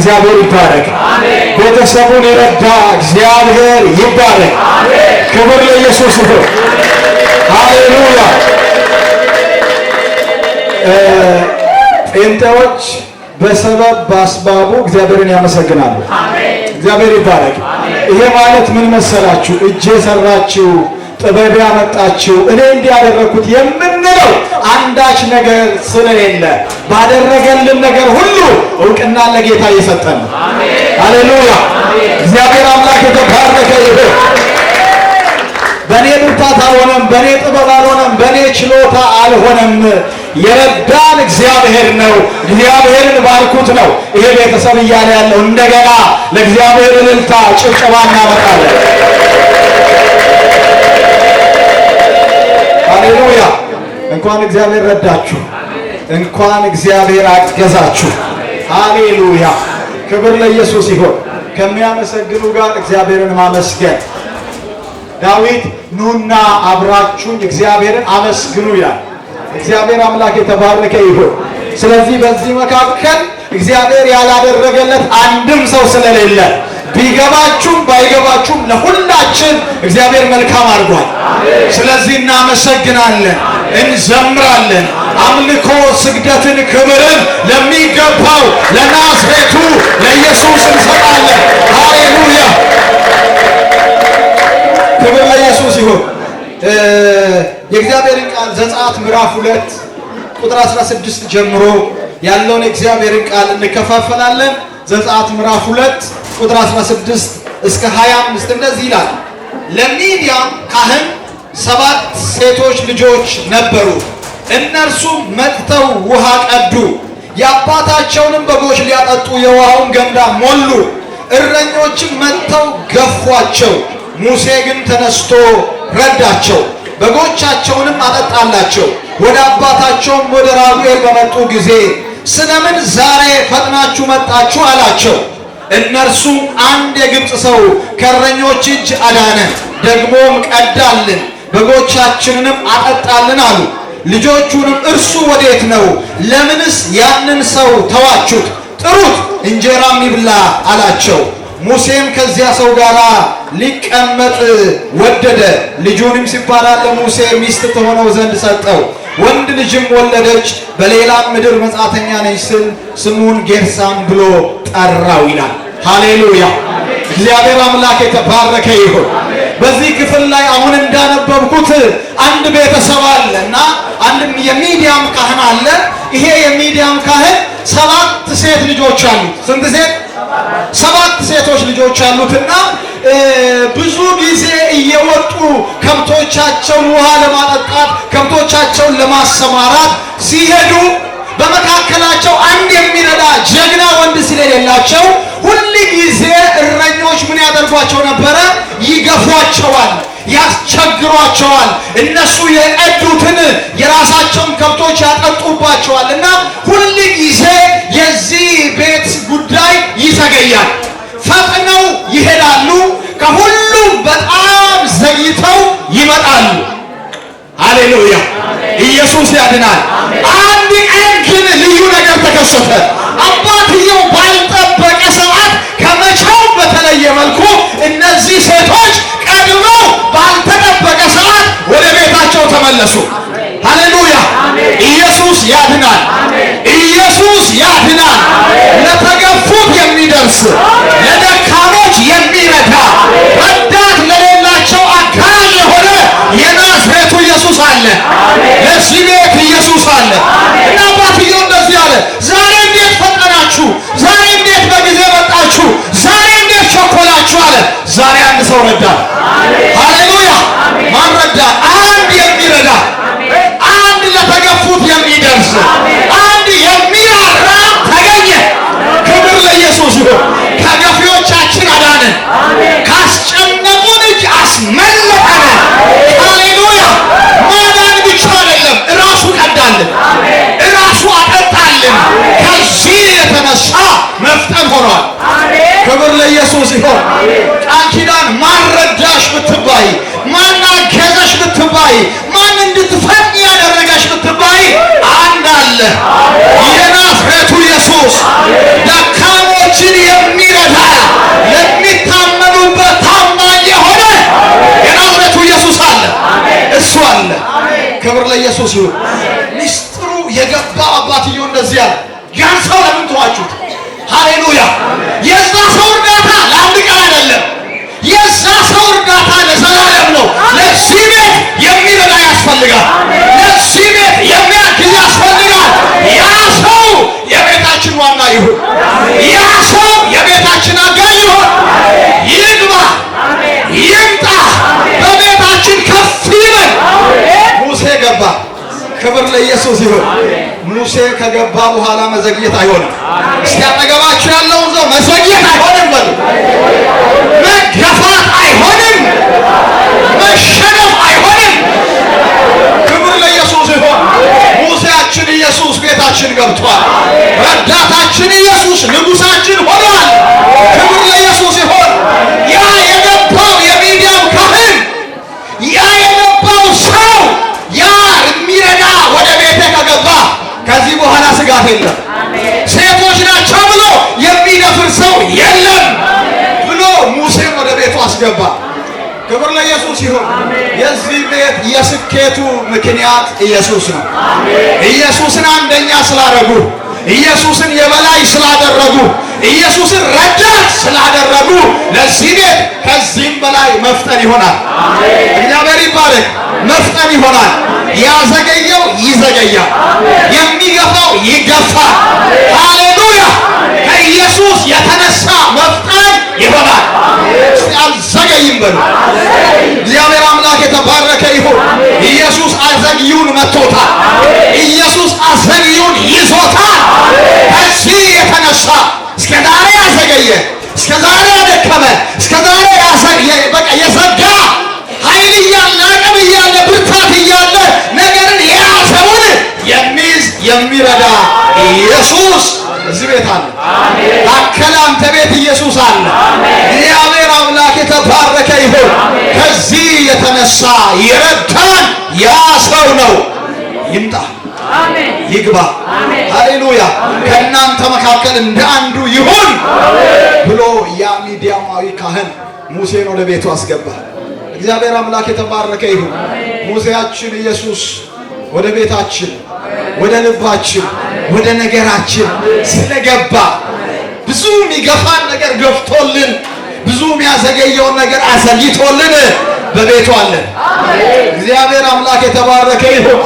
እግዚአብሔር ይባረክ። ቤተሰቡን የረዳ እግዚአብሔር ይባረክ። ክብር ለኢየሱስ ይሁን። ሃሌሉያ። ጴንጤዎች በሰበብ በአስባቡ እግዚአብሔርን ያመሰግናሉ። እግዚአብሔር ይባረክ። ይሄ ማለት ምን መሰላችሁ? እጄ ሰራችሁ፣ ጥበብ ያመጣችሁ፣ እኔ እንዲያደረኩት የምንለው አንዳች ነገር ስለሌለ ባደረገልን ነገር ሁሉ እውቅና ለጌታ እየሰጠን ነው። ሃሌሉያ። እግዚአብሔር አምላክ የተባረከ ይሁን። በእኔ ብርታት አልሆነም፣ በእኔ ጥበብ አልሆነም፣ በእኔ ችሎታ አልሆነም። የረዳን እግዚአብሔር ነው። እግዚአብሔርን ባርኩት ነው ይሄ ቤተሰብ እያለ ያለው። እንደገና ለእግዚአብሔር እልልታ ጭብጨባ እናመጣለን። ሃሌሉያ። እንኳን እግዚአብሔር ረዳችሁ፣ እንኳን እግዚአብሔር አገዛችሁ። ሃሌሉያ። ክብር ለኢየሱስ ይሁን። ከሚያመሰግኑ ጋር እግዚአብሔርን ማመስገን። ዳዊት ኑና አብራችሁኝ እግዚአብሔርን አመስግኑ ይላል። እግዚአብሔር አምላክ የተባረከ ይሁን። ስለዚህ በዚህ መካከል እግዚአብሔር ያላደረገለት አንድም ሰው ስለሌለ ቢገባችሁም ባይገባችሁም ለሁላችን እግዚአብሔር መልካም አድርጓል። ስለዚህ እናመሰግናለን፣ እንዘምራለን። አምልኮ፣ ስግደትን፣ ክብርን ለሚገባው ለናዝሬቱ ለኢየሱስ እንሰጣለን። ሃሌሉያ። ክብር ለኢየሱስ ይሁን። የእግዚአብሔርን ቃል ዘጸአት ምዕራፍ 2 ቁጥር 16 ጀምሮ ያለውን የእግዚአብሔርን ቃል እንከፋፈላለን። ዘጸአት ምዕራፍ 2 ቁጥር 16 እስከ 25 እንደዚህ ይላል። ለሚዲያም ካህን 7 ሴቶች ልጆች ነበሩ። እነርሱም መጥተው ውሃ ቀዱ፣ የአባታቸውንም በጎች ሊያጠጡ የውሃውን ገንዳ ሞሉ። እረኞችም መጥተው ገፏቸው። ሙሴ ግን ተነስቶ ረዳቸው፣ በጎቻቸውንም አጠጣላቸው። ወደ አባታቸውም ወደ ራጉኤል በመጡ ጊዜ ስለምን ዛሬ ፈጥናችሁ መጣችሁ አላቸው። እነርሱም አንድ የግብፅ ሰው ከእረኞች እጅ አዳነን፣ ደግሞም ቀዳልን፣ በጎቻችንንም አጠጣልን አሉ። ልጆቹንም እርሱ ወዴት ነው? ለምንስ ያንን ሰው ተዋችሁት? ጥሩት፣ እንጀራም ይብላ አላቸው። ሙሴም ከዚያ ሰው ጋር ሊቀመጥ ወደደ። ልጁንም ሲባል ለሙሴ ሚስት ትሆነው ዘንድ ሰጠው። ወንድ ልጅም ወለደች። በሌላም ምድር መጻተኛ ነች ስል ስሙን ጌርሳም ብሎ ጠራው ይላል። ሃሌሉያ። እግዚአብሔር አምላክ የተባረከ ይሁን። በዚህ ክፍል ላይ አሁን እንዳነበብኩት አንድ ቤተሰብ አለ እና አንድ የሚዲያም ካህን አለ። ይሄ የሚዲያም ካህን 7 ሴት ልጆች አሉት። ስንት ሴት? 7 ሴቶች ልጆች አሉትና ብዙ ጊዜ እየወጡ ከብቶቻቸውን ውሃ ለማጠጣት ከብቶቻቸውን ለማሰማራት ሲሄዱ በመካከላቸው አንድ የሚረዳ ጀግና ወንድ ስለሌላቸው ሁል ጊዜ እረኞች ምን ያደርጓቸው ነበረ? ይገፏቸዋል፣ ያስቸግሯቸዋል። እነሱ የቀዱትን የራሳቸውን ከብቶች ያጠጡባቸዋል እና ሁል ጊዜ የዚህ ቤት ጉዳይ ይዘገያል። ፈጥነው ይሄዳሉ፣ ከሁሉም በጣም ዘግይተው ይመጣሉ። ሃሌሉያ። ኢየሱስ ያድናል። አንድ ቀን ግን ልዩ ነገር ተከሰተ። አባትየው ባልጠበቀ ሰዓት ከመቼው በተለየ መልኩ እነዚህ ሴቶች ቀድመው ባልተጠበቀ ሰዓት ወደ ቤታቸው ተመለሱ። ሃሌሉያ። ኢየሱስ ያድናል። ኢየሱስ ያድናል። ለተገፉት የሚደርስ ለደካሞች የሚረዳ ረዳት ለሌላቸው አጋዥ የሆነ የናዝሬቱ ኢየሱስ አለ። ለዚህ ቤት ኢየሱስ አለ እና አባትየው እንደዚህ አለ። ዛሬ እንዴት ፈጠናችሁ? ዛሬ እንዴት በጊዜ መጣችሁ? ዛሬ እንዴት ቸኮላችሁ? አለ። ዛሬ አንድ ሰው ረዳ። ሃሌሉያ። ማን ረዳ? አንድ የሚረዳ፣ አንድ ለተገፉት የሚደርስ፣ አንድ የሚራራ ተገኘ። ክብር ለኢየሱስ ይሁን። ከገፊዎቻችን አዳነን፣ ካስጨነቁን እጅ አስመለጠን። ሃሌሉያ። ማዳን ብቻ አይደለም፣ እራሱ ቀዳልን፣ እራሱ አጠጣልን። ከዚህ የተነሳ መፍጠን ሆኗል። ክብር ለኢየሱስ ይሁን። ቃል ኪዳን ማን ረዳሽ ብትባይ፣ ማን አገዘሽ ብትባይ፣ ማን እንድትፈጥኝ ያደረገሽ ብትባይ አንድ አለ፣ የናዝሬቱ ኢየሱስ። ደካሞችን ለኢየሱስ ይሁን። ሚስጥሩ የገባው አባትየው እንደዚህ ያለ ያን ሰው ለምን ተዋችሁት? ሃሌሉያ! የዛ ሰው እርዳታ ለአንድ ቀን አይደለም። የዛ ሰው እርዳታ ለዘላለም ነው። ለዚህ ቤት የሚረዳ ያስፈልጋል። ለዚህ ቤት የሚያግዝ ያስፈልጋል። ያ ሰው የቤታችን ዋና ይሁን። ያ ሰው የቤታችን አጋዥ ይሁን። ይግባ፣ ይምጣ፣ በቤታችን ከፍ ይበል። ሙሴ ገባ። ክብር ለኢየሱስ ይሁን። ሙሴ ከገባ በኋላ መዘግየት አይሆንም። እስቲ አጠገባችሁ ያለውን ሰው መዘግየት አይሆንም በሉ። መገፋት አይሆንም። መሸነፍ አይሆንም። ክብር ለኢየሱስ ይሁን። ሙሴያችን ኢየሱስ ቤታችን ገብቷል። ረዳታችን ኢየሱስ ንጉሳችን ሆኗል። ክብር ለኢየሱስ ይሁን። ያ የገባው የሚዲያም ካህን፣ ያ የገባው ሰው፣ ያ የሚረዳ ወደ ቤቴ ከገባ ከዚህ በኋላ ስጋት የለም። ሴቶች ናቸው ብሎ የሚደፍር ሰው የለም ብሎ ሙሴን ወደ ቤቱ አስገባ። ክብር ለኢየሱስ ይሁን። የዚህ ቤት የስኬቱ ምክንያት ኢየሱስ ነው። ኢየሱስን አንደኛ ስላደረጉ፣ ኢየሱስን የበላይ ስላደረጉ፣ ኢየሱስን ረዳት ስላደረጉ ለዚህ ቤት ከዚህም በላይ መፍጠን ይሆናል። እግዚአብሔር ይባረክ። መፍጠን ይሆናል። ያዘገየው ይዘገያል። የሚገፋው ይገፋል። ሃሌሉያ! ከኢየሱስ የተነሳ መፍጠን ይሆናል። አልዘገይም በሉ። እግዚአብሔር አምላክ የተባረከ ይሁን። ኢየሱስ አዘግዩን መቶታል። ኢየሱስ አዘግዩን ይዞታል። ከዚህ የተነሳ እስከ ዛሬ ያዘገየ፣ እስከ ዛሬ ያደከመ፣ እስከ ዛሬ በቃ የዘጋ ኃይል እያለ አቅም እያለ ብርታት እያለ ነገርን የያዘውን የሚይዝ የሚረዳ ኢየሱስ እዚህ ቤት አለ። ታከለ አንተ ቤት ኢየሱስ አለ። እግዚአብሔር አምላክ የተባረከ ይሁን። ከዚህ የተነሳ የረዳን ያ ሰው ነው። ይምጣ፣ ይግባ። ሃሌሉያ! ከእናንተ መካከል እንደ አንዱ ይሁን ብሎ ያ ሚዲያማዊ ካህን ሙሴን ወደ ቤቱ አስገባ። እግዚአብሔር አምላክ የተባረከ ይሁን። ሙሴያችን ኢየሱስ ወደ ቤታችን፣ ወደ ልባችን፣ ወደ ነገራችን ስለገባ ብዙ የሚገፋን ነገር ገፍቶልን፣ ብዙ የሚያዘገየውን ነገር አዘግይቶልን በቤቱ አለን። እግዚአብሔር አምላክ የተባረከ ይሁን።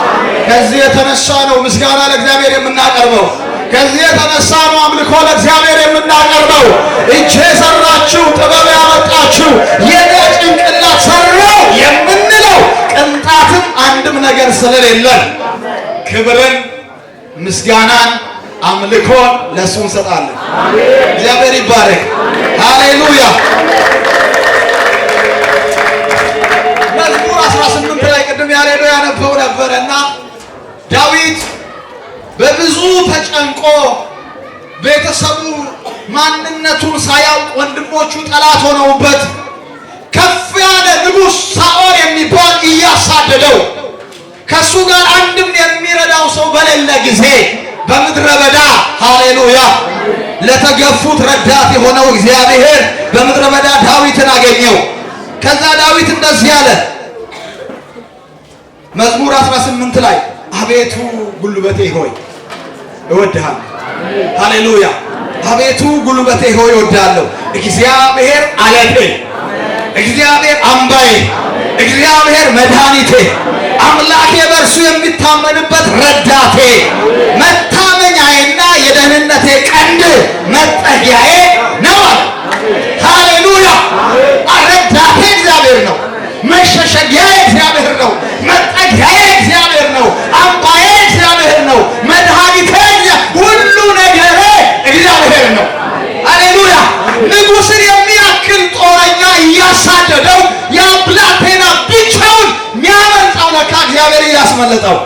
ከዚህ የተነሳ ነው ምስጋና ለእግዚአብሔር የምናቀርበው። ከዚህ የተነሳ ነው አምልኮ ለእግዚአብሔር የምናቀርበው። እጄ ሰራችሁ፣ ጥበብ ያመጣችሁ፣ የኔ ጭንቅላት ሰራው የምንለው ቅንጣትም አንድም ነገር ስለሌለን ክብርን፣ ምስጋናን፣ አምልኮን ለእሱ እንሰጣለን። እግዚአብሔር ይባረክ። ሃሌሉያ! መዝሙር 18 ላይ ቅድም ያሬዶ ያነበው ነበረና ዳዊት በብዙ ተጨንቆ ቤተሰቡ ማንነቱን ሳያውቅ ወንድሞቹ ጠላት ሆነውበት ከፍ ያለ ንጉሥ ሳኦል የሚባል እያሳደደው ከሱ ጋር አንድም የሚረዳው ሰው በሌለ ጊዜ በምድረ በዳ ሃሌሉያ ለተገፉት ረዳት የሆነው እግዚአብሔር በምድረ በዳ ዳዊትን አገኘው። ከዛ ዳዊት እንደዚህ አለ መዝሙር 18 ላይ አቤቱ ጉልበቴ ሆይ እወድሃለሁ። ሃሌሉያ! አቤቱ ጉልበቴ ሆይ እወድሃለሁ። እግዚአብሔር አለቴ፣ እግዚአብሔር አምባዬ፣ እግዚአብሔር መድኃኒቴ፣ አምላኬ በእርሱ የሚታመንበት ረዳቴ፣ መታመኛዬና የደህንነቴ ቀንድ መጠጊያዬ ነው አለ። ሃሌሉያ! ረዳቴ እግዚአብሔር ነው። መሸሸጊያዬ እግዚአብሔር ነው። መጠጊያዬ እግዚአብሔር ነው። አምባዬ እግዚአብሔር ነው። መድኃኒቴ ሁሉ ነገሬ እግዚአብሔር ነው። ሃሌሉያ! ንጉሥን የሚያክል ጦረኛ እያሳደደው ያ ብላቴና ብቻውን የሚያመልጠው ለካ እግዚአብሔር እያስመለጠው፣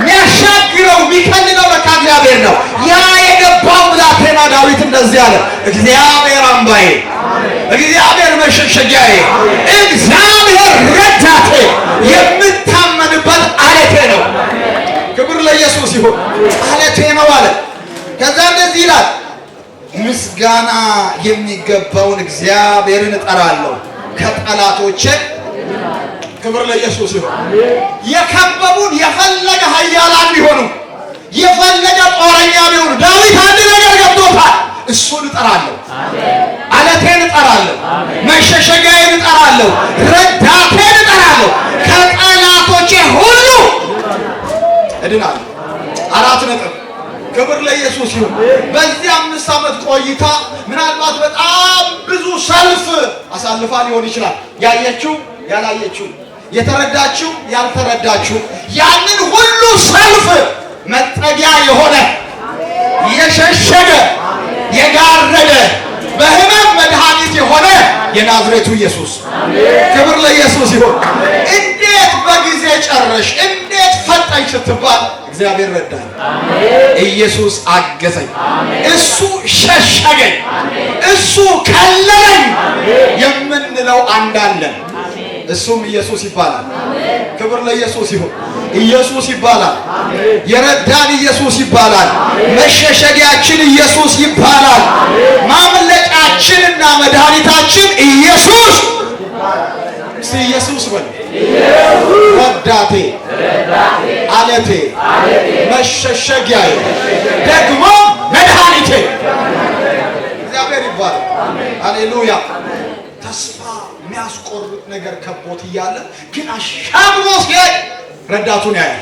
የሚያሻግረው የሚከልለው ለካ እግዚአብሔር ነው። ያ የገባው ብላቴና ዳዊት እንደዚህ አለ፣ እግዚአብሔር አምባዬ፣ እግዚአብሔር መሸሸጊያዬ፣ እግዚአብሔር ረዳቴ፣ የምታመንበት አለቴ ነው። ክብር ለኢየሱስ ይሁን። አለቴ ነው አለ። ከዛ እንደዚህ ይላል፣ ምስጋና የሚገባውን እግዚአብሔርን እጠራለሁ፣ ከጠላቶቼ ክብር ለኢየሱስ ይሁን። የከበቡን የፈለገ ኃያላን ቢሆኑ የፈለገ ጦረኛ ቢሆኑ ዳዊት አንድ ነገር ገብቶታል። እሱን እጠራለሁ፣ አለቴን እጠራለሁ፣ መሸሸጊያዬን እጠራለሁ፣ ረዳቴን እጠራለሁ፣ ከጠላቶቼ ሁሉ እድናለሁ። 4 ነጥብ። ክብር ለኢየሱስ ይሁን። በዚህ 5 ዓመት ቆይታ ምናልባት በጣም ብዙ ሰልፍ አሳልፋ ሊሆን ይችላል። ያየችው ያላየችው፣ የተረዳችው ያልተረዳችው፣ ያንን ሁሉ ሰልፍ መጠጊያ የሆነ የሸሸገ የጋረደ በህመም መድኃኒት የሆነ የናዝሬቱ ኢየሱስ ክብር ለኢየሱስ ይሁን። እንዴት በጊዜ ጨረሽ፣ እንዴት ፈጠንሽ ስትባል እግዚአብሔር ረዳኝ፣ ኢየሱስ አገዘኝ፣ እሱ ሸሸገኝ፣ እሱ ከለለኝ የምንለው አንዳለን። እሱም ኢየሱስ ይባላል። ክብር ለኢየሱስ ይሁን። ኢየሱስ ይባላል። የረዳን ኢየሱስ ይባላል። መሸሸጊያችን ኢየሱስ ይባላል። ማምለጫችንና መድኃኒታችን ኢየሱስ። እስቲ ኢየሱስ በል። ረዳቴ፣ አለቴ፣ መሸሸጊያዬ፣ ደግሞ መድኃኒቴ እግዚአብሔር ይባላል። ሃሌሉያ። ተስፋ የሚያስቆርጥ ነገር ከቦት እያለ ግን አሻግሮ ሲያይ ረዳቱን ያያል።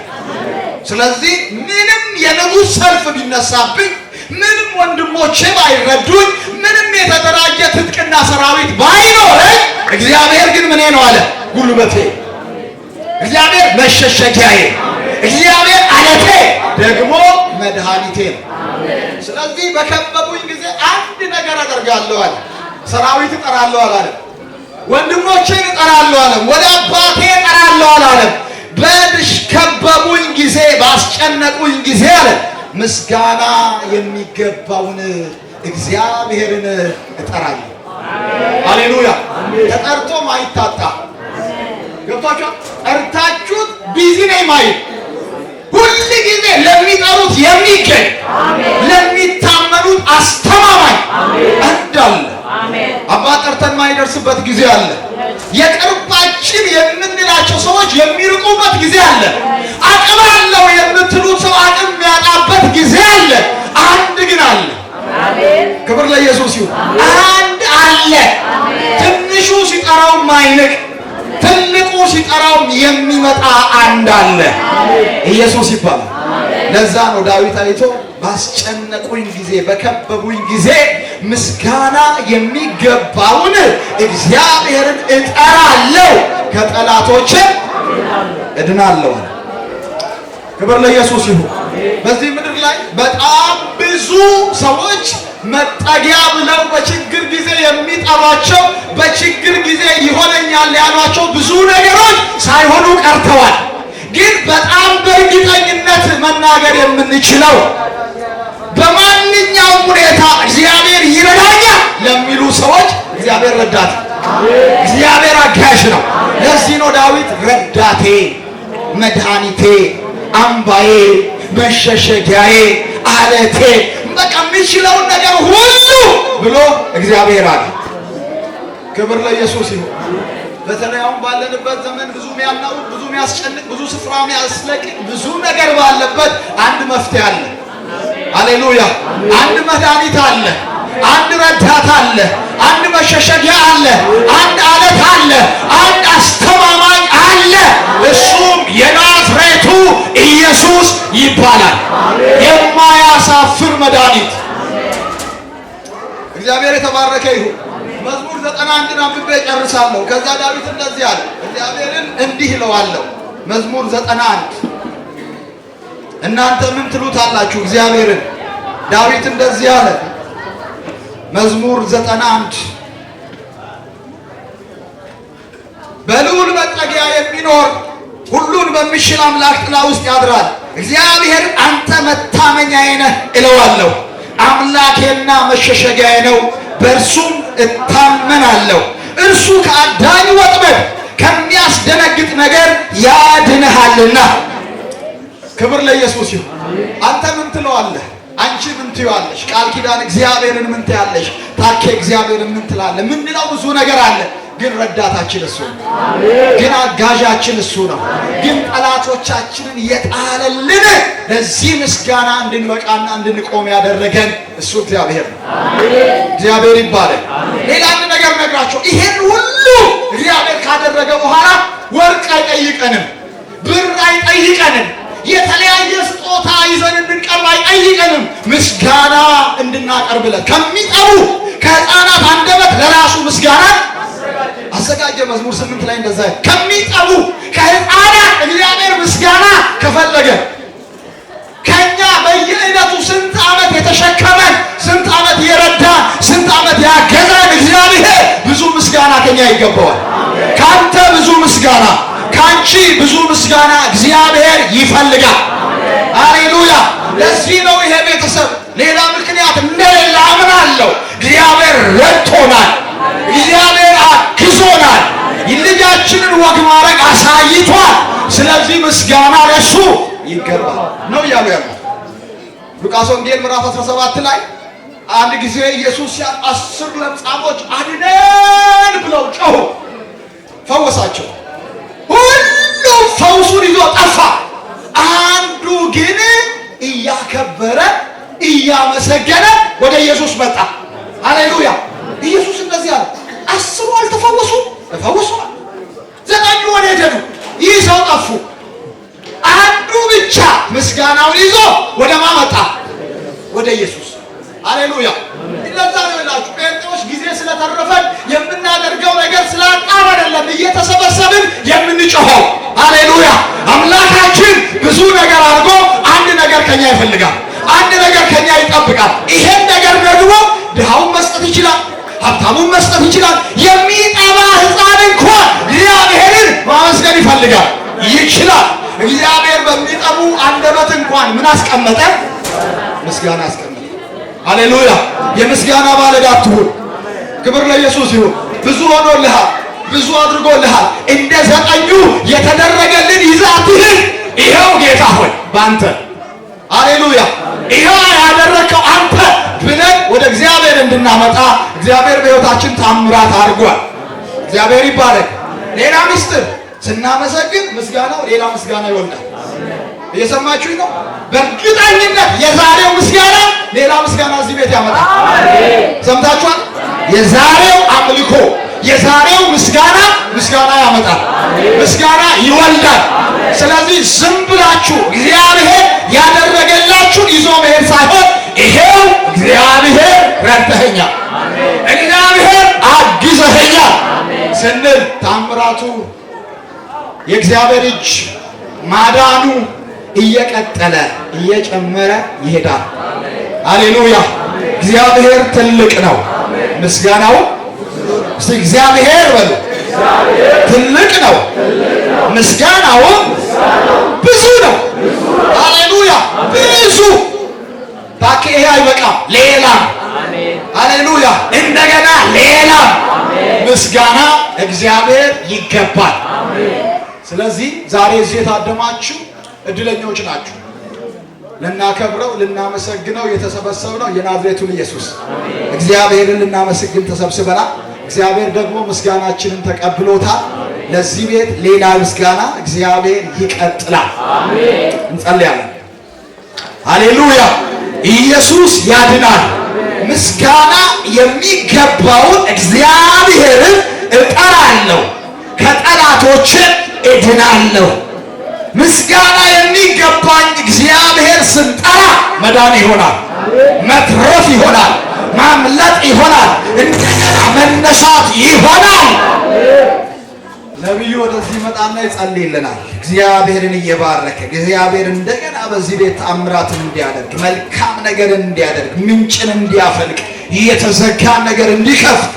ስለዚህ ምንም የንጉሥ ሰልፍ ቢነሳብኝ፣ ምንም ወንድሞቼ ባይረዱኝ፣ ምንም የተደራጀ ትጥቅና ሰራዊት ባይኖረኝ፣ እግዚአብሔር ግን ምኔ ነው አለ? ጉልበቴ፣ እግዚአብሔር መሸሸጊያዬ፣ እግዚአብሔር አለቴ፣ ደግሞ መድኃኒቴ ነው። ስለዚህ በከበቡኝ ጊዜ አንድ ነገር አደርጋለሁ አለ። ሰራዊት እጠራለሁ አላለም። ወንድሞቼን እጠራለሁ አለ። ወደ አባቴ እጠራለሁ አላለም። በከበቡኝ ጊዜ፣ ባስጨነቁኝ ጊዜ አለ ምስጋና የሚገባውን እግዚአብሔርን እጠራለሁ። ሃሌሉያ። ተጠርቶ ማይታጣ ገብቷችኋል? ጠርታችሁት ቢዚ ነኝ ማይል ሁል ጊዜ ለሚጠሩት የሚገኝ ለሚታመኑት አስተማማኝ እንዳለ አባት ጠርተን ማይደርስበት ጊዜ አለ። የቅርባችን የምንላቸው ሰዎች የሚርቁበት ጊዜ አለ። አቅም አለው የምትሉት ሰው አቅም የሚያጣበት ጊዜ አለ። አንድ ግን አለ። ክብር ለኢየሱስ ይሁን። አንድ አለ። ትንሹ ሲጠራው ማይንቅ፣ ትልቁ ሲጠራው የሚመጣ አንድ አለ። ኢየሱስ ይባላል። ለዛ ነው ዳዊት አይቶ ባስጨነቁኝ ጊዜ፣ በከበቡኝ ጊዜ ምስጋና የሚገባውን እግዚአብሔርን እጠራለሁ፣ ከጠላቶቼ እድናለሁ። ክብር ለኢየሱስ ይሁን። በዚህ ምድር ላይ በጣም ብዙ ሰዎች መጠጊያ ብለው በችግር ጊዜ የሚጠሯቸው፣ በችግር ጊዜ ይሆነኛል ያሏቸው ብዙ ነገሮች ሳይሆኑ ቀርተዋል። ግን በጣም በእርግጠኝነት መናገር የምንችለው በማንኛውም ሁኔታ እግዚአብሔር ይረዳኛል ለሚሉ ሰዎች እግዚአብሔር ረዳት፣ እግዚአብሔር አጋዥ ነው። ለዚህ ነው ዳዊት ረዳቴ፣ መድኃኒቴ፣ አምባዬ፣ መሸሸጊያዬ፣ አለቴ፣ በቃ የሚችለውን ነገር ሁሉ ብሎ እግዚአብሔር አለ። ክብር ለኢየሱስ ይሁን። በተለይ አሁን ባለንበት ዘመን ብዙ የሚያናውጥ፣ ብዙ የሚያስጨንቅ፣ ብዙ ስፍራ የሚያስለቅቅ ብዙ ነገር ባለበት አንድ መፍትሄ አለ። ሃሌሉያ። አንድ መድኃኒት አለ፣ አንድ ረዳት አለ፣ አንድ መሸሸጊያ አለ፣ አንድ አለት አለ፣ አንድ አስተማማኝ አለ። እሱም የናዝሬቱ ኢየሱስ ይባላል። የማያሳፍር መድኃኒት። እግዚአብሔር የተባረከ ይሁን። መዝሙር 91 አንብቤ ጨርሳለሁ። ከዛ ዳዊት እንደዚህ አለ፣ እግዚአብሔርን እንዲህ እለዋለሁ። መዝሙር 91 እናንተ ምን ትሉታላችሁ እግዚአብሔርን? ዳዊት እንደዚህ አለ። መዝሙር 91 በልዑል መጠጊያ የሚኖር ሁሉን በሚችል አምላክ ጥላ ውስጥ ያድራል። እግዚአብሔር አንተ መታመኛዬ ነህ እለዋለሁ። አምላኬና መሸሸጊያዬ ነው፣ በእርሱም እታመናለሁ። እርሱ ከአዳኝ ወጥመድ ከሚያስደነግጥ ነገር ያድንሃልና። ክብር ለኢየሱስ ይሁን። አንተ ምን ትለዋለህ? አንቺ ምን ትይዋለሽ? ቃል ኪዳን እግዚአብሔርን ምን ትያለሽ? ታኬ እግዚአብሔርን ምን ትላለህ? ምንድነው? ብዙ ነገር አለ። ግን ረዳታችን እሱ ነው። ግን አጋዣችን እሱ ነው። ግን ጠላቶቻችንን የጣለልን ለዚህ ምስጋና እንድንበቃና እንድንቆም ያደረገን እሱ እግዚአብሔር ነው። እግዚአብሔር ይባላል። ሌላ አንድ ነገር ነግራቸው፣ ይሄን ሁሉ እግዚአብሔር ካደረገ በኋላ ወርቅ አይጠይቀንም፣ ብር አይጠይቀንም፣ የተለያየ ስጦታ ይዘን እንድንቀርብ አይጠይቀንም። ምስጋና እንድናቀርብለት ከሚጠሩ ከሕፃናት አንደበት ለራሱ ምስጋና አዘጋጀ። መዝሙር 8 ላይ እንደዛ ከሚጠሩ ከሕፃናት እግዚአብሔር ምስጋና ከፈለገ ከኛ በየዕለቱ ስንት ዓመት የተሸከመን፣ ስንት ዓመት የረዳን፣ ስንት ዓመት ያገዘን እግዚአብሔር ብዙ ምስጋና ከኛ ይገባዋል። ካንተ ብዙ ምስጋና፣ ካንቺ ብዙ ምስጋና እግዚአብሔር ይፈልጋል። ሃሌሉያ። ለዚህ ነው ይሄ ቤተሰብ ሌላ ምክንያት እንደሌለ አምናለሁ። እግዚአብሔር ረድቶናል፣ እግዚአብሔር አግዞናል፣ ልጃችንን ወግ ማድረግ አሳይቷል። ስለዚህ ምስጋና ለሱ ይገባል ነው እያሉ ያሉት። ሉቃስ ወንጌል ምዕራፍ 17 ላይ አንድ ጊዜ ኢየሱስ 10 ለምጻሞች አድነን ብለው ጮሁ፣ ፈወሳቸው። ሁሉም ፈውሱን ይዞ ጠፋ። አንዱ ግን እያከበረ እያመሰገነ ወደ ኢየሱስ መጣ። ሃሌሉያ። ኢየሱስ እንደዚህ አለ፣ 10 አልተፈወሱም? ተፈወሱም። 9 ወዴት ሄዱ? ይዘው ጠፉ። አንዱ ብቻ ምስጋናውን ይዞ ወደ ማን መጣ? ወደ ኢየሱስ። ሃሌሉያ። ለዛ ነው ያላችሁ ጴንጤዎች ጊዜ ስለተረፈን የምናደርገው ነገር ስላጣን አይደለም እየተሰበሰብን የምንጮኸው። ሃሌሉያ። አምላካችን ብዙ ነገር አድርጎ አንድ ነገር ከኛ ይፈልጋል፣ አንድ ነገር ከኛ ይጠብቃል። ይሄን ነገር ደግሞ ድሃውን መስጠት ይችላል፣ ሀብታሙን መስጠት ይችላል። የሚጠባ ሕፃን እንኳን እግዚአብሔርን ማመስገን ይፈልጋል፣ ይችላል። እግዚአብሔር በሚጠቡ አንደበት እንኳን ምን አስቀመጠ? ምስጋና አስቀመጠ። ሃሌሉያ። የምስጋና ባለዕዳ አትሁን። ክብር ለኢየሱስ ይሁን። ብዙ ሆኖልሃል፣ ብዙ አድርጎልሃል። እንደ 9 የተደረገልን ይዘህ አትሂድ። ይኸው ጌታ ሆይ ባንተ፣ ሃሌሉያ፣ ይኸው ያደረከው አንተ ብለን ወደ እግዚአብሔር እንድናመጣ እግዚአብሔር በሕይወታችን ታምራት አድርጓል። እግዚአብሔር ይባረክ። ሌላ ምስጢር ስናመሰግን ምስጋናው ሌላ ምስጋና ይወልዳል። እየሰማችሁኝ ነው? በእርግጠኝነት የዛሬው ምስጋና ሌላ ምስጋና እዚህ ቤት ያመጣል። ሰምታችኋል? የዛሬው አምልኮ፣ የዛሬው ምስጋና ያመጣል፣ ምስጋና ይወልዳል። ስለዚህ ዝም ብላችሁ እግዚአብሔር ያደረገላችሁን ይዞ መሄድ ሳይሆን ይሄው እግዚአብሔር ረድተኸኛል፣ እግዚአብሔር አግዘኸኛል ስንል ታምራቱ የእግዚአብሔር እጅ ማዳኑ እየቀጠለ እየጨመረ ይሄዳል። ሃሌሉያ። እግዚአብሔር ትልቅ ነው። ምስጋናው እስቲ እግዚአብሔር በሉ፣ ትልቅ ነው፣ ምስጋናው ብዙ ነው። ሃሌሉያ። ብዙ ታዲያ ይሄ አይበቃም፣ ሌላ ሃሌሉያ፣ እንደገና ሌላ ምስጋና እግዚአብሔር ይገባል። ስለዚህ ዛሬ እዚህ የታደማችሁ እድለኞች ናችሁ። ልናከብረው ልናመሰግነው የተሰበሰብነው የናዝሬቱን ኢየሱስ እግዚአብሔርን ልናመሰግን ተሰብስበናል። እግዚአብሔር ደግሞ ምስጋናችንን ተቀብሎታል። ለዚህ ቤት ሌላ ምስጋና እግዚአብሔር ይቀጥላል። እንጸልያለን። ሃሌሉያ። ኢየሱስ ያድናል። ምስጋና የሚገባውን እግዚአብሔርን እጠራለሁ፣ ከጠላቶች እድናለሁ። ምስጋና የሚገባኝ እግዚአብሔር ስንጠራ መዳን ይሆናል፣ መትረፍ ይሆናል፣ ማምለጥ ይሆናል፣ እንደገና መነሳት ይሆናል። ነቢዩ ወደዚህ መጣና ይጸልይልናል። እግዚአብሔርን እየባረከ እግዚአብሔር እንደገና በዚህ ቤት ተአምራትን እንዲያደርግ፣ መልካም ነገር እንዲያደርግ፣ ምንጭን እንዲያፈልቅ፣ የተዘጋ ነገር እንዲከፍት